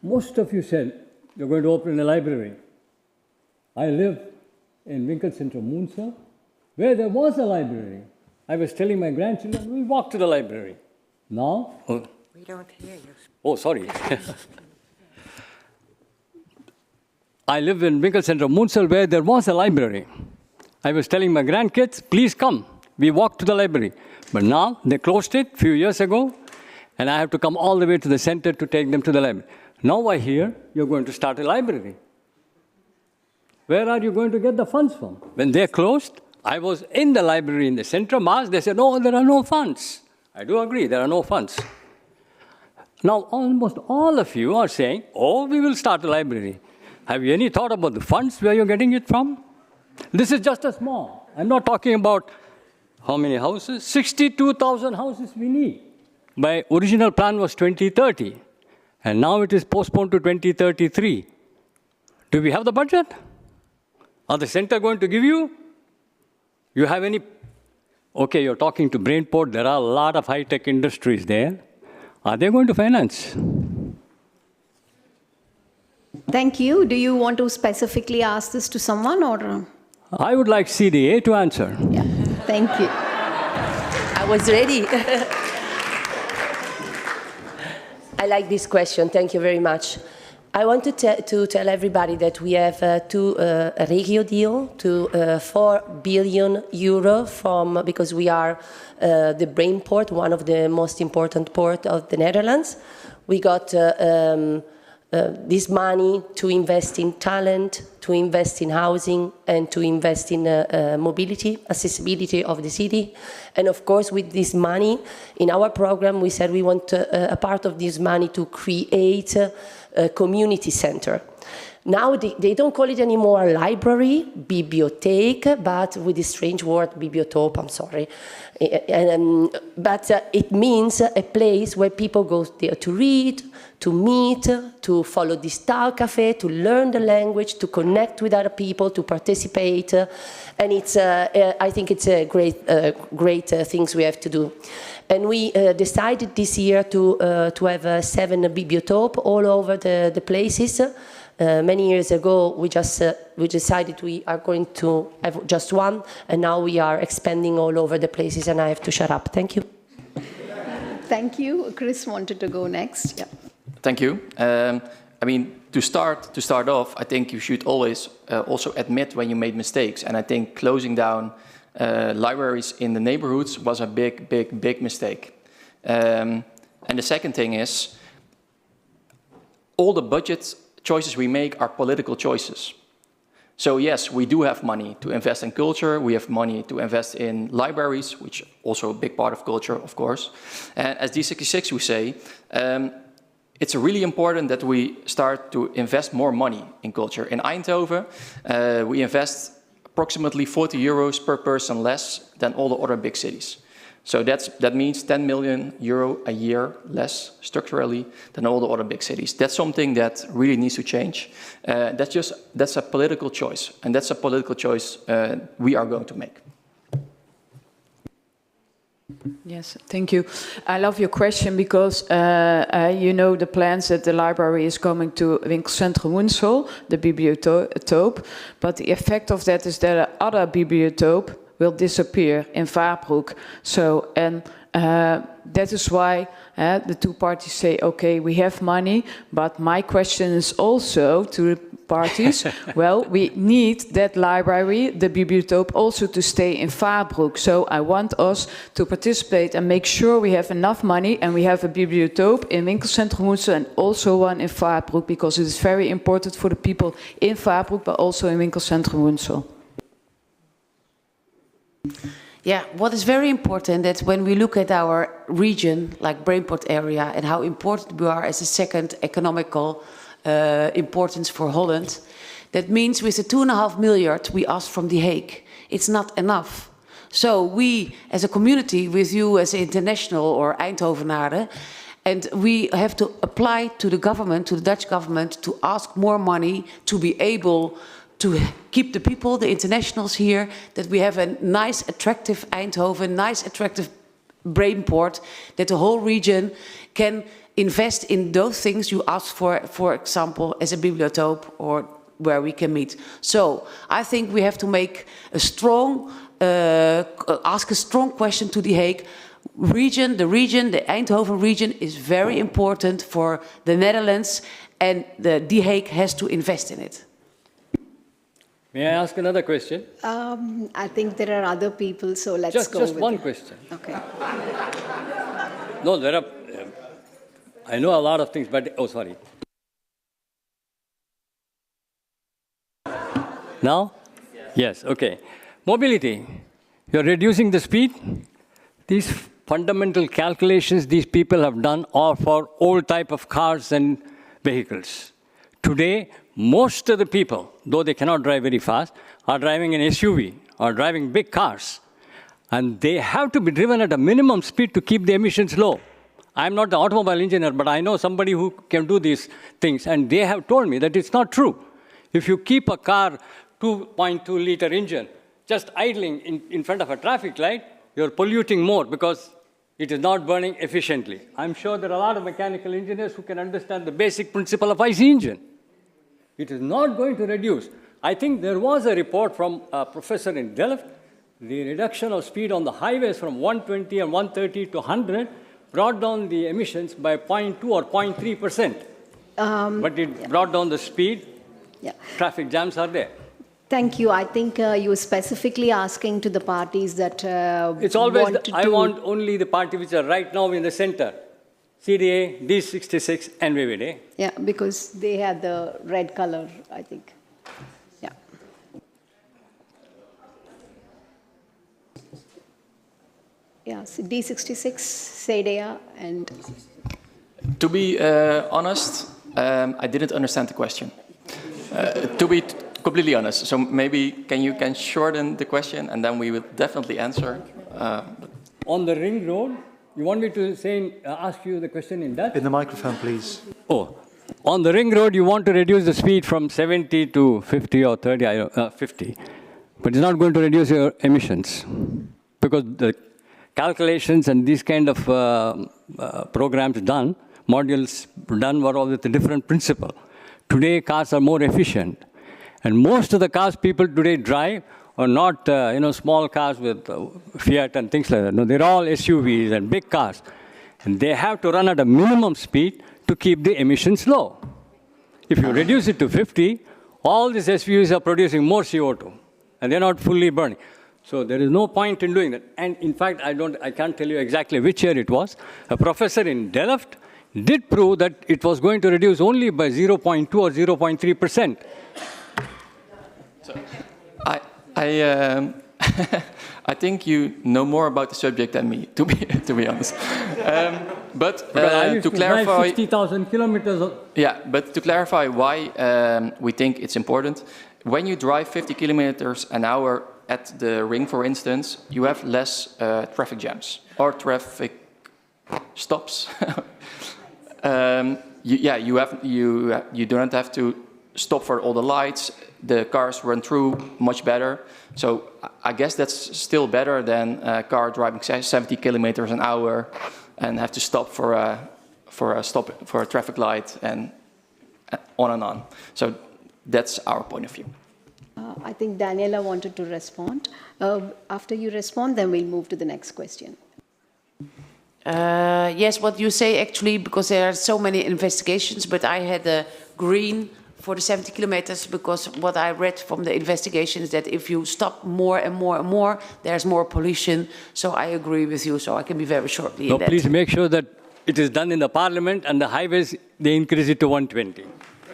Most of you said you're going to open a library. I live in Winkel Centre, Moonsel, where there was a library. I was telling my grandchildren, we walk to the library. Now? Oh. We don't hear you. Oh, sorry. I live in Winkel Centre, Moonsel, where there was a library. I was telling my grandkids, please come. We walk to the library. But now, they closed it a few years ago, and I have to come all the way to the center to take them to the library. Now I hear you're going to start a library. Where are you going to get the funds from? When they're closed, I was in the library in the center, Mars, they said, no, there are no funds. I do agree, there are no funds. Now, almost all of you are saying, oh, we will start a library. Have you any thought about the funds, where you're getting it from? This is just a small. I'm not talking about how many houses? 62,000 houses we need. My original plan was 2030, and now it is postponed to 2033. Do we have the budget? Are the center going to give you? You have any? Okay, you're talking to Brainport. There are a lot of high-tech industries there. Are they going to finance? Thank you. Do you want to specifically ask this to someone, or? I would like CDA to answer. Yeah, thank you. I was ready. I like this question. Thank you very much. I want to tell everybody that we have a regio deal to 4 billion euro because we are the brain port, one of the most important ports of the Netherlands. We got this money to invest in talent, to invest in housing, and to invest in mobility, accessibility of the city. And of course, with this money, in our program, we said we want a part of this money to create a community center. Now they don't call it anymore a library, bibliotheek, but with this strange word, bibliotope, I'm sorry. But it means a place where people go there to read, to meet, to follow this Taal Café, to learn the language, to connect with other people, to participate. And it's, I think it's a great things we have to do. And we decided this year to have 7 bibliotopes all over the places. Many years ago, we decided we are going to have just one, and now we are expanding all over the places, and I have to shut up. Thank you. Thank you. Chris wanted to go next. Yeah. Thank you. I mean, to start off, I think you should always also admit when you made mistakes, and I think closing down libraries in the neighborhoods was a big mistake. And the second thing is, all the budget choices we make are political choices. So yes, we do have money to invest in culture, we have money to invest in libraries, which also a big part of culture, of course. And as D66 we say, it's really important that we start to invest more money in culture. In Eindhoven, we invest approximately 40 euros per person less than all the other big cities. So that means 10 million euro a year less structurally than all the other big cities. That's something that really needs to change. That's a political choice, and that's a political choice we are going to make. Yes, thank you. I love your question because you know the plans that the library is coming to Winkelcentrum Woensel, the bibliotope, but the effect of that is that the other bibliotope will disappear in Vaarbroek. So, and that is why the two parties say, okay, we have money, but my question is also to the parties, well, we need that library, the bibliotope, also to stay in Vaarbroek. So I want us to participate and make sure we have enough money, and we have a bibliotope in Winkelcentrum Woensel and also one in Vaarbroek, because it is very important for the people in Vaarbroek, but also in Winkelcentrum Woensel. Yeah, what is very important that when we look at our region, like Brainport area, and how important we are as a second economical importance for Holland, that means with the 2.5 million we ask from The Hague, it's not enough. So we, as a community, with you as international or Eindhovenaren, and we have to apply to the government, to the Dutch government, to ask more money to be able to keep the people, the internationals here, that we have a nice, attractive Eindhoven, nice, attractive Brainport, that the whole region can invest in those things you ask for example, as a bibliotope or where we can meet. So I think we have to make a strong, ask a strong question to The Hague. The Eindhoven region is very important for the Netherlands, and The Hague has to invest in it. May I ask another question? I think there are other people, so let's Just go with one it. question. Okay. No, there are. I know a lot of things, but oh, sorry. Now? Yes, okay. Mobility. You're reducing the speed. These fundamental calculations these people have done are for old type of cars and vehicles. Today, most of the people, though they cannot drive very fast, are driving an SUV or driving big cars. And they have to be driven at a minimum speed to keep the emissions low. I'm not the automobile engineer, but I know somebody who can do these things. And they have told me that it's not true. If you keep a car 2.2-liter engine just idling in front of a traffic light, you're polluting more because it is not burning efficiently. I'm sure there are a lot of mechanical engineers who can understand the basic principle of IC engine. It is not going to reduce. I think there was a report from a professor in Delft. The reduction of speed on the highways from 120 and 130 to 100 brought down the emissions by 0.2 or 0.3%. But it brought down the speed. Yeah. Traffic jams are there. Thank you. I think you were specifically asking to the parties that It's always, I to want only the party which are right now in the center. CDA, D66, and VVD. Yeah, because they had the red color, I think. Yeah. Yeah, so D66, CDA, and... To be honest, I didn't understand the question. To be completely honest, so maybe can you shorten the question and then we will definitely answer. On the ring road, you want me to say, ask you the question in Dutch? In the microphone, please. Oh, on the ring road, you want to reduce the speed from 70 to 50 or 30, 50. But it's not going to reduce your emissions because the calculations and these kind of programs done, modules done were all with a different principle. Today, cars are more efficient. And most of the cars people today drive are not, small cars with Fiat and things like that. No, they're all SUVs and big cars. And they have to run at a minimum speed to keep the emissions low. If you reduce it to 50, all these SUVs are producing more CO2, and they're not fully burning. So there is no point in doing that. And in fact, I can't tell you exactly which year it was. A professor in Delft did prove that it was going to reduce only by 0.2 or 0.3%. So, I think you know more about the subject than me, to be honest. But to clarify, 60,000 kilometers. Yeah, but to clarify why we think it's important, when you drive 50 kilometers an hour at the ring, for instance, you have less traffic jams or traffic stops. You don't have to stop for all the lights. The cars run through much better. So I guess that's still better than a car driving 70 kilometers an hour and have to stop for a traffic light and on and on. So that's our point of view. I think Daniela wanted to respond. After you respond, then we'll move to the next question. Yes, what you say actually, because there are so many investigations, but I had a green for the 70 kilometers because what I read from the investigation is that if you stop more and more and more, there's more pollution. So I agree with you, so I can be very shortly in that. Please make sure that it is done in the parliament and the highways, they increase it to 120.